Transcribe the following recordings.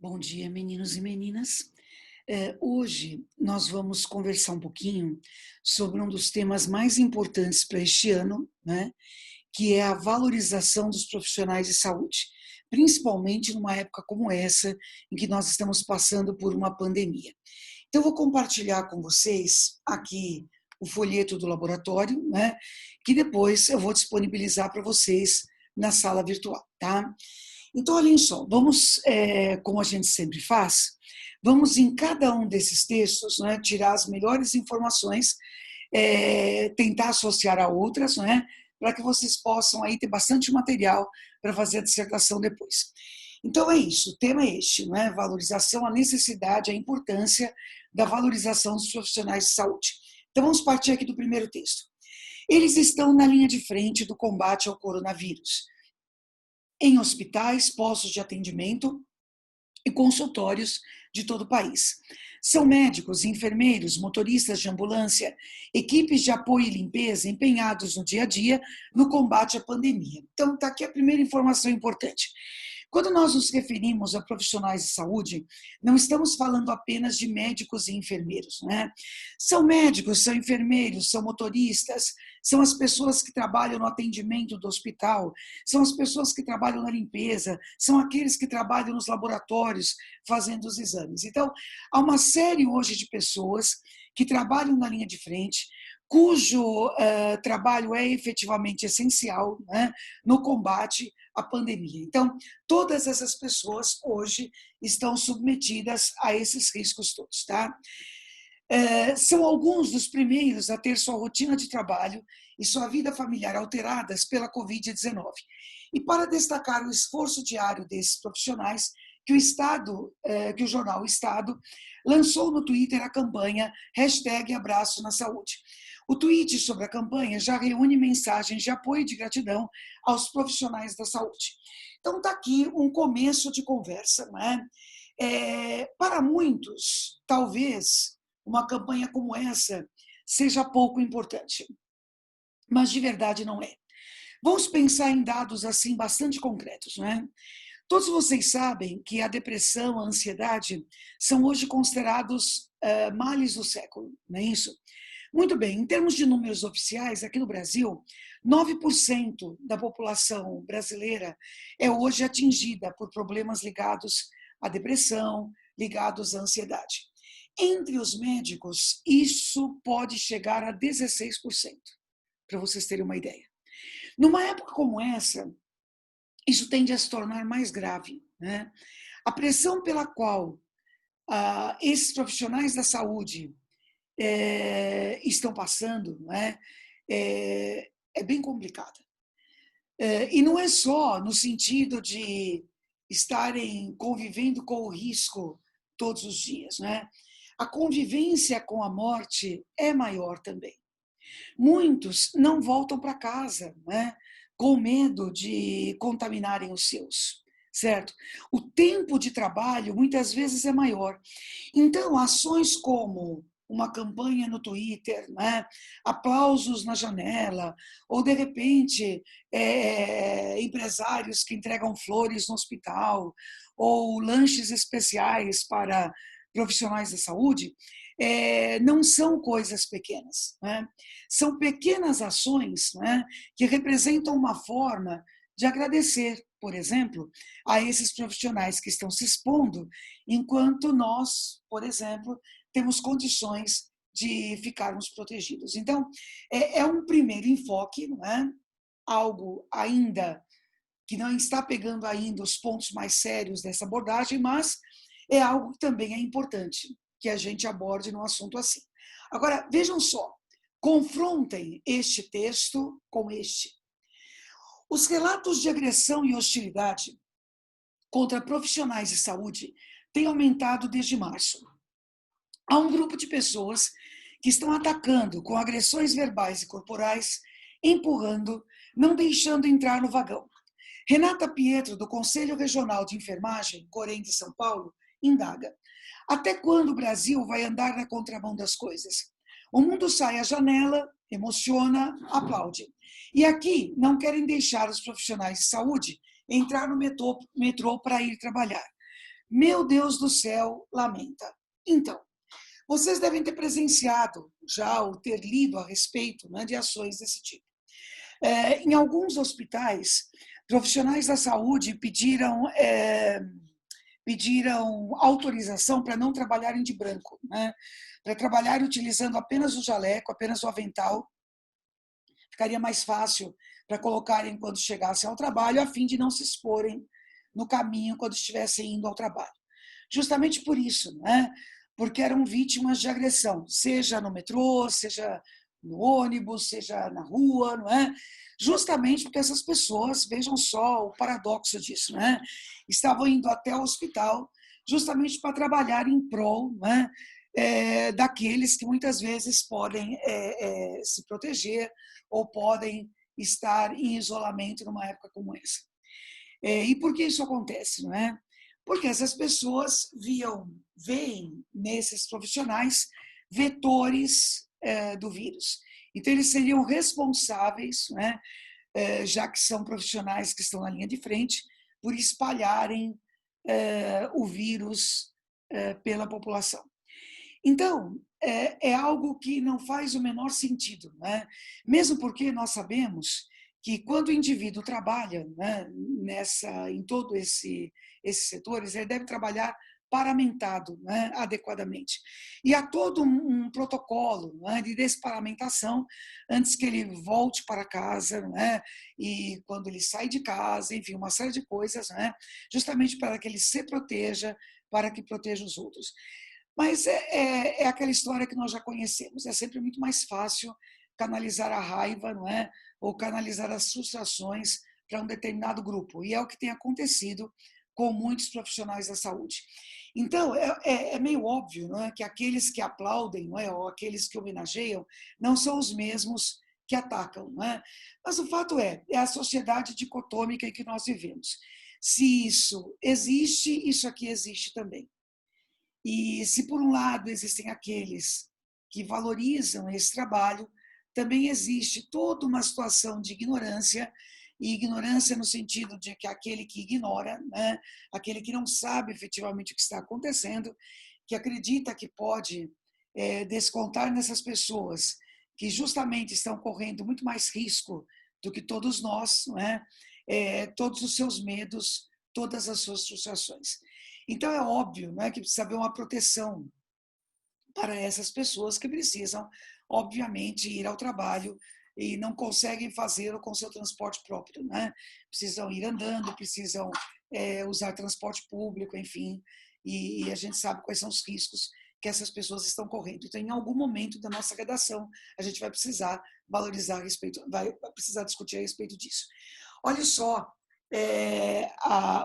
Bom dia, meninos e meninas. Hoje nós vamos conversar um pouquinho sobre um dos temas mais importantes para este ano, né? Que é a valorização dos profissionais de saúde, principalmente numa época como essa, em que nós estamos passando por uma pandemia. Então, eu vou compartilhar com vocês aqui o folheto do laboratório, né? Que depois eu vou disponibilizar para vocês na sala virtual, tá? Então, olhem só, vamos, como a gente sempre faz, vamos em cada um desses textos, né, tirar as melhores informações, tentar associar a outras, né, para que vocês possam aí ter bastante material para fazer a dissertação depois. Então é isso, o tema é este, né, valorização, a necessidade, a importância da valorização dos profissionais de saúde. Então vamos partir aqui do primeiro texto. Eles estão na linha de frente do combate ao coronavírus, em hospitais, postos de atendimento e consultórios de todo o país. São médicos, enfermeiros, motoristas de ambulância, equipes de apoio e limpeza empenhados no dia a dia no combate à pandemia. Então, está aqui a primeira informação importante. Quando nós nos referimos a profissionais de saúde, não estamos falando apenas de médicos e enfermeiros, né? São médicos, são enfermeiros, são motoristas, são as pessoas que trabalham no atendimento do hospital, são as pessoas que trabalham na limpeza, são aqueles que trabalham nos laboratórios fazendo os exames. Então, há uma série hoje de pessoas que trabalham na linha de frente, cujo trabalho é efetivamente essencial, né, no combate à pandemia. Então, todas essas pessoas hoje estão submetidas a esses riscos todos, tá? São alguns dos primeiros a ter sua rotina de trabalho e sua vida familiar alteradas pela Covid-19. E para destacar o esforço diário desses profissionais, que o Estado, que o jornal Estado lançou no Twitter a campanha #Abraço na Saúde. O tweet sobre a campanha já reúne mensagens de apoio e de gratidão aos profissionais da saúde. Então está aqui um começo de conversa, não é? Para muitos, talvez uma campanha como essa seja pouco importante, mas de verdade não é. Vamos pensar em dados assim bastante concretos, não é? Todos vocês sabem que a depressão, a ansiedade são hoje considerados males do século, não é isso? Muito bem, em termos de números oficiais, aqui no Brasil, 9% da população brasileira é hoje atingida por problemas ligados à depressão, ligados à ansiedade. Entre os médicos, isso pode chegar a 16%, para vocês terem uma ideia. Numa época como essa, isso tende a se tornar mais grave, né? A pressão pela qual esses profissionais da saúde estão passando, né, é bem complicada. E não é só no sentido de estarem convivendo com o risco todos os dias, né? A convivência com a morte é maior também. Muitos não voltam para casa, né, com medo de contaminarem os seus, certo? O tempo de trabalho muitas vezes é maior. Então, ações como uma campanha no Twitter, né, aplausos na janela, ou de repente empresários que entregam flores no hospital, ou lanches especiais para profissionais da saúde, não são coisas pequenas, né? São pequenas ações, né, que representam uma forma de agradecer, por exemplo, a esses profissionais que estão se expondo, enquanto nós, por exemplo, temos condições de ficarmos protegidos. Então, é um primeiro enfoque, não é? Algo ainda que não está pegando ainda os pontos mais sérios dessa abordagem, mas é algo que também é importante que a gente aborde num assunto assim. Agora, vejam só, confrontem este texto com este. Os relatos de agressão e hostilidade contra profissionais de saúde têm aumentado desde março. Há um grupo de pessoas que estão atacando com agressões verbais e corporais, empurrando, não deixando entrar no vagão. Renata Pietro, do Conselho Regional de Enfermagem, Corém de São Paulo, indaga: até quando o Brasil vai andar na contramão das coisas? O mundo sai à janela, emociona, aplaude. E aqui não querem deixar os profissionais de saúde entrar no metrô para ir trabalhar. Meu Deus do céu, lamenta. Então, vocês devem ter presenciado já ou ter lido a respeito, né, de ações desse tipo. Em alguns hospitais, profissionais da saúde pediram autorização para não trabalharem de branco, né? Para trabalhar utilizando apenas o jaleco, apenas o avental. Ficaria mais fácil para colocarem quando chegassem ao trabalho, a fim de não se exporem no caminho quando estivessem indo ao trabalho. Justamente por isso, né? Porque eram vítimas de agressão, seja no metrô, seja no ônibus, seja na rua, não é? Justamente porque essas pessoas, vejam só o paradoxo disso, né? Estavam indo até o hospital justamente para trabalhar em prol, né? Daqueles que muitas vezes podem se proteger ou podem estar em isolamento numa época como essa. E por que isso acontece, não é? Porque essas pessoas veem nesses profissionais vetores do vírus. Então, eles seriam responsáveis, né, já que são profissionais que estão na linha de frente, por espalharem o vírus pela população. Então, é algo que não faz o menor sentido, né? Mesmo porque nós sabemos que quando o indivíduo trabalha, né, em todo esses setores, ele deve trabalhar paramentado, né, adequadamente. E há todo um protocolo, né, de desparamentação antes que ele volte para casa, né, e quando ele sai de casa, enfim, uma série de coisas, né, justamente para que ele se proteja, para que proteja os outros. Mas é aquela história que nós já conhecemos. É sempre muito mais fácil canalizar a raiva, não é? Ou canalizar as frustrações para um determinado grupo. E é o que tem acontecido com muitos profissionais da saúde. Então, é meio óbvio, não é, que aqueles que aplaudem, não é, ou aqueles que homenageiam, não são os mesmos que atacam. Não é? Mas o fato é a sociedade dicotômica em que nós vivemos. Se isso existe, isso aqui existe também. E se por um lado existem aqueles que valorizam esse trabalho, também existe toda uma situação de ignorância, e ignorância no sentido de que aquele que ignora, né, aquele que não sabe efetivamente o que está acontecendo, que acredita que pode descontar nessas pessoas que justamente estão correndo muito mais risco do que todos nós, não é? Todos os seus medos, todas as suas frustrações. Então é óbvio, né, que precisa haver uma proteção para essas pessoas que precisam, obviamente, ir ao trabalho e não conseguem fazê-lo com seu transporte próprio, né? Precisam ir andando, precisam usar transporte público, enfim, e a gente sabe quais são os riscos que essas pessoas estão correndo. Então, em algum momento da nossa redação, a gente vai precisar valorizar a respeito, vai precisar discutir a respeito disso. Olha só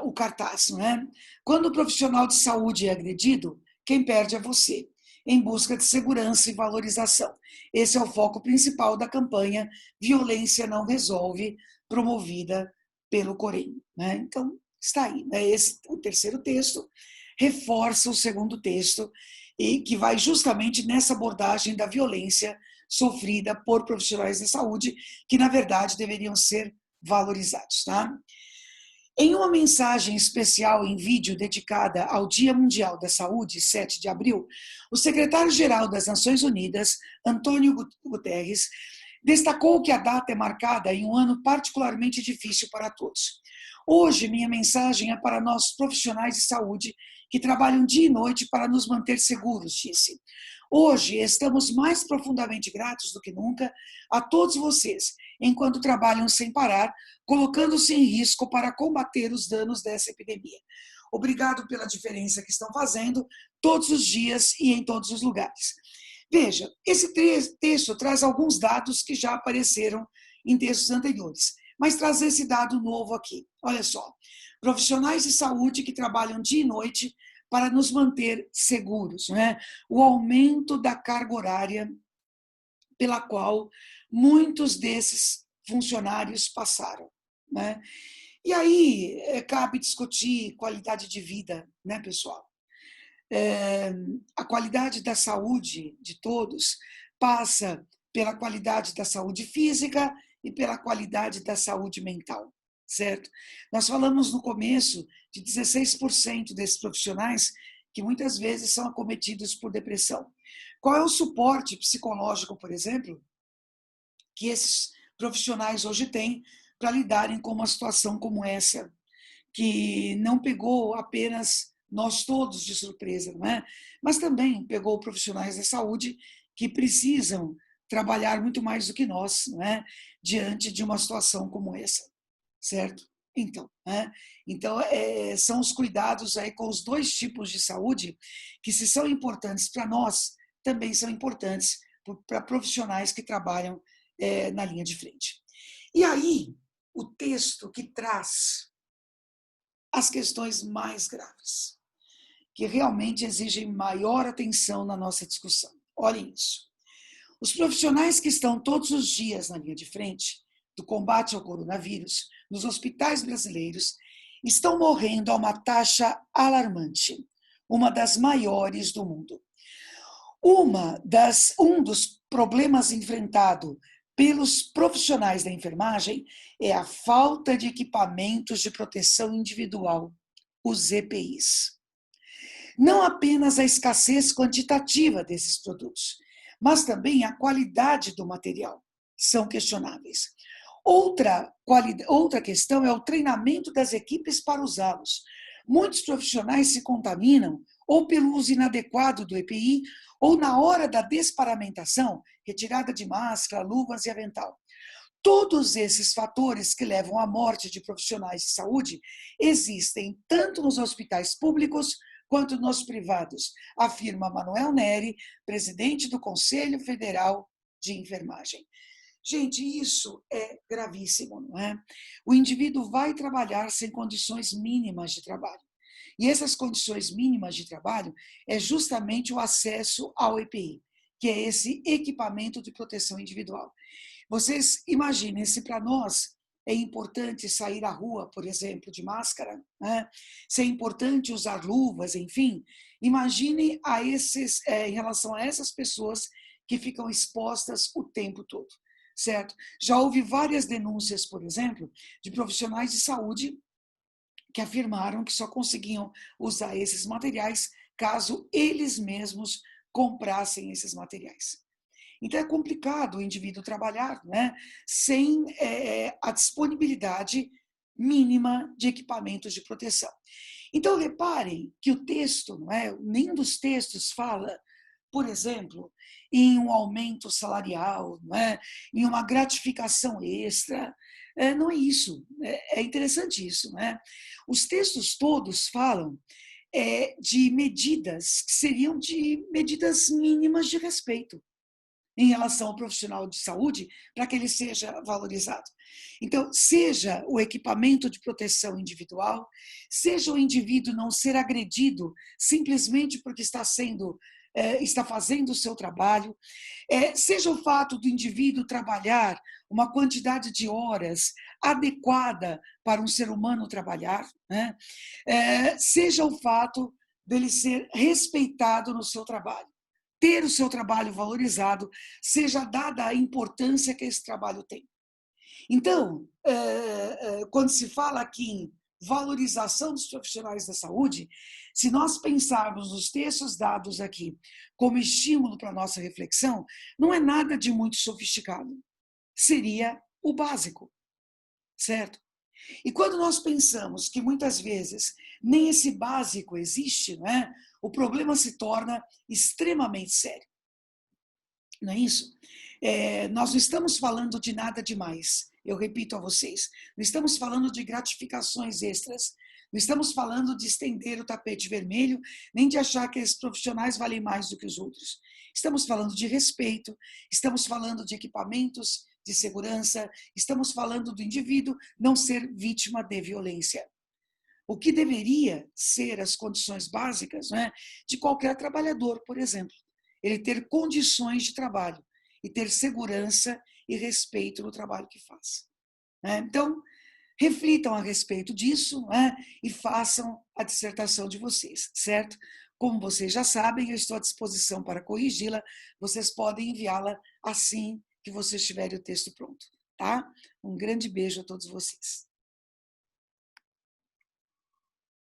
o cartaz, não é? Quando o profissional de saúde é agredido, quem perde é você, em busca de segurança e valorização. Esse é o foco principal da campanha Violência Não Resolve, promovida pelo Corém. Né? Então, está aí. Né? O terceiro texto reforça o segundo texto, e que vai justamente nessa abordagem da violência sofrida por profissionais da saúde, que, na verdade, deveriam ser valorizados. Tá? Em uma mensagem especial em vídeo dedicada ao Dia Mundial da Saúde, 7 de abril, o secretário-geral das Nações Unidas, Antônio Guterres, destacou que a data é marcada em um ano particularmente difícil para todos. Hoje, minha mensagem é para nós profissionais de saúde que trabalham dia e noite para nos manter seguros, disse. Hoje, estamos mais profundamente gratos do que nunca a todos vocês, enquanto trabalham sem parar, colocando-se em risco para combater os danos dessa epidemia. Obrigado pela diferença que estão fazendo todos os dias e em todos os lugares. Veja, esse texto traz alguns dados que já apareceram em textos anteriores, mas traz esse dado novo aqui. Olha só, profissionais de saúde que trabalham dia e noite para nos manter seguros, né? O aumento da carga horária pela qual muitos desses funcionários passaram, né? E aí cabe discutir qualidade de vida, né, pessoal? A qualidade da saúde de todos passa pela qualidade da saúde física e pela qualidade da saúde mental. certo? Nós falamos no começo de 16% desses profissionais que muitas vezes são acometidos por depressão. Qual é o suporte psicológico, por exemplo, que esses profissionais hoje têm para lidarem com uma situação como essa, que não pegou apenas nós todos de surpresa, não é? Mas também pegou profissionais da saúde que precisam trabalhar muito mais do que nós, não é? Diante de uma situação como essa, certo? Então, né? Então são os cuidados aí com os dois tipos de saúde que, se são importantes para nós, também são importantes para profissionais que trabalham na linha de frente. E aí, o texto que traz as questões mais graves, que realmente exigem maior atenção na nossa discussão. Olhem isso. Os profissionais que estão todos os dias na linha de frente do combate ao coronavírus, nos hospitais brasileiros, estão morrendo a uma taxa alarmante, uma das maiores do mundo. Um dos problemas enfrentados pelos profissionais da enfermagem é a falta de equipamentos de proteção individual, os EPIs. Não apenas a escassez quantitativa desses produtos, mas também a qualidade do material são questionáveis. Outra questão é o treinamento das equipes para usá-los. Muitos profissionais se contaminam ou pelo uso inadequado do EPI ou na hora da desparamentação, retirada de máscara, luvas e avental. Todos esses fatores que levam à morte de profissionais de saúde existem tanto nos hospitais públicos quanto nos privados, afirma Manuel Neri, presidente do Conselho Federal de Enfermagem. Gente, isso é gravíssimo, não é? O indivíduo vai trabalhar sem condições mínimas de trabalho. E essas condições mínimas de trabalho é justamente o acesso ao EPI, que é esse equipamento de proteção individual. Vocês imaginem, se para nós é importante sair à rua, por exemplo, de máscara, né? Se é importante usar luvas, enfim, imagine em relação a essas pessoas que ficam expostas o tempo todo, certo? Já houve várias denúncias, por exemplo, de profissionais de saúde que afirmaram que só conseguiam usar esses materiais caso eles mesmos comprassem esses materiais. Então é complicado o indivíduo trabalhar, né, sem a disponibilidade mínima de equipamentos de proteção. Então reparem que o texto, não é, nenhum dos textos fala, por exemplo, em um aumento salarial, não é, em uma gratificação extra. Não é isso. É interessante isso, né? Os textos todos falam de medidas que seriam de medidas mínimas de respeito em relação ao profissional de saúde, para que ele seja valorizado. Então, seja o equipamento de proteção individual, seja o indivíduo não ser agredido simplesmente porque está fazendo o seu trabalho, seja o fato do indivíduo trabalhar uma quantidade de horas adequada para um ser humano trabalhar, né? Seja o fato dele ser respeitado no seu trabalho, ter o seu trabalho valorizado, seja dada a importância que esse trabalho tem. Então, quando se fala aqui em valorização dos profissionais da saúde, se nós pensarmos nos textos dados aqui como estímulo para a nossa reflexão, não é nada de muito sofisticado. Seria o básico, certo? E quando nós pensamos que muitas vezes nem esse básico existe, não é? O problema se torna extremamente sério. Não é isso? Nós não estamos falando de nada demais, eu repito a vocês. Não estamos falando de gratificações extras. Não estamos falando de estender o tapete vermelho, nem de achar que esses profissionais valem mais do que os outros. Estamos falando de respeito, estamos falando de equipamentos de segurança, estamos falando do indivíduo não ser vítima de violência. O que deveria ser as condições básicas, né, de qualquer trabalhador, por exemplo. Ele ter condições de trabalho e ter segurança e respeito no trabalho que faz. Então, reflitam a respeito disso, né, e façam a dissertação de vocês, certo? Como vocês já sabem, eu estou à disposição para corrigi-la, vocês podem enviá-la assim que vocês tiverem o texto pronto, tá? Um grande beijo a todos vocês.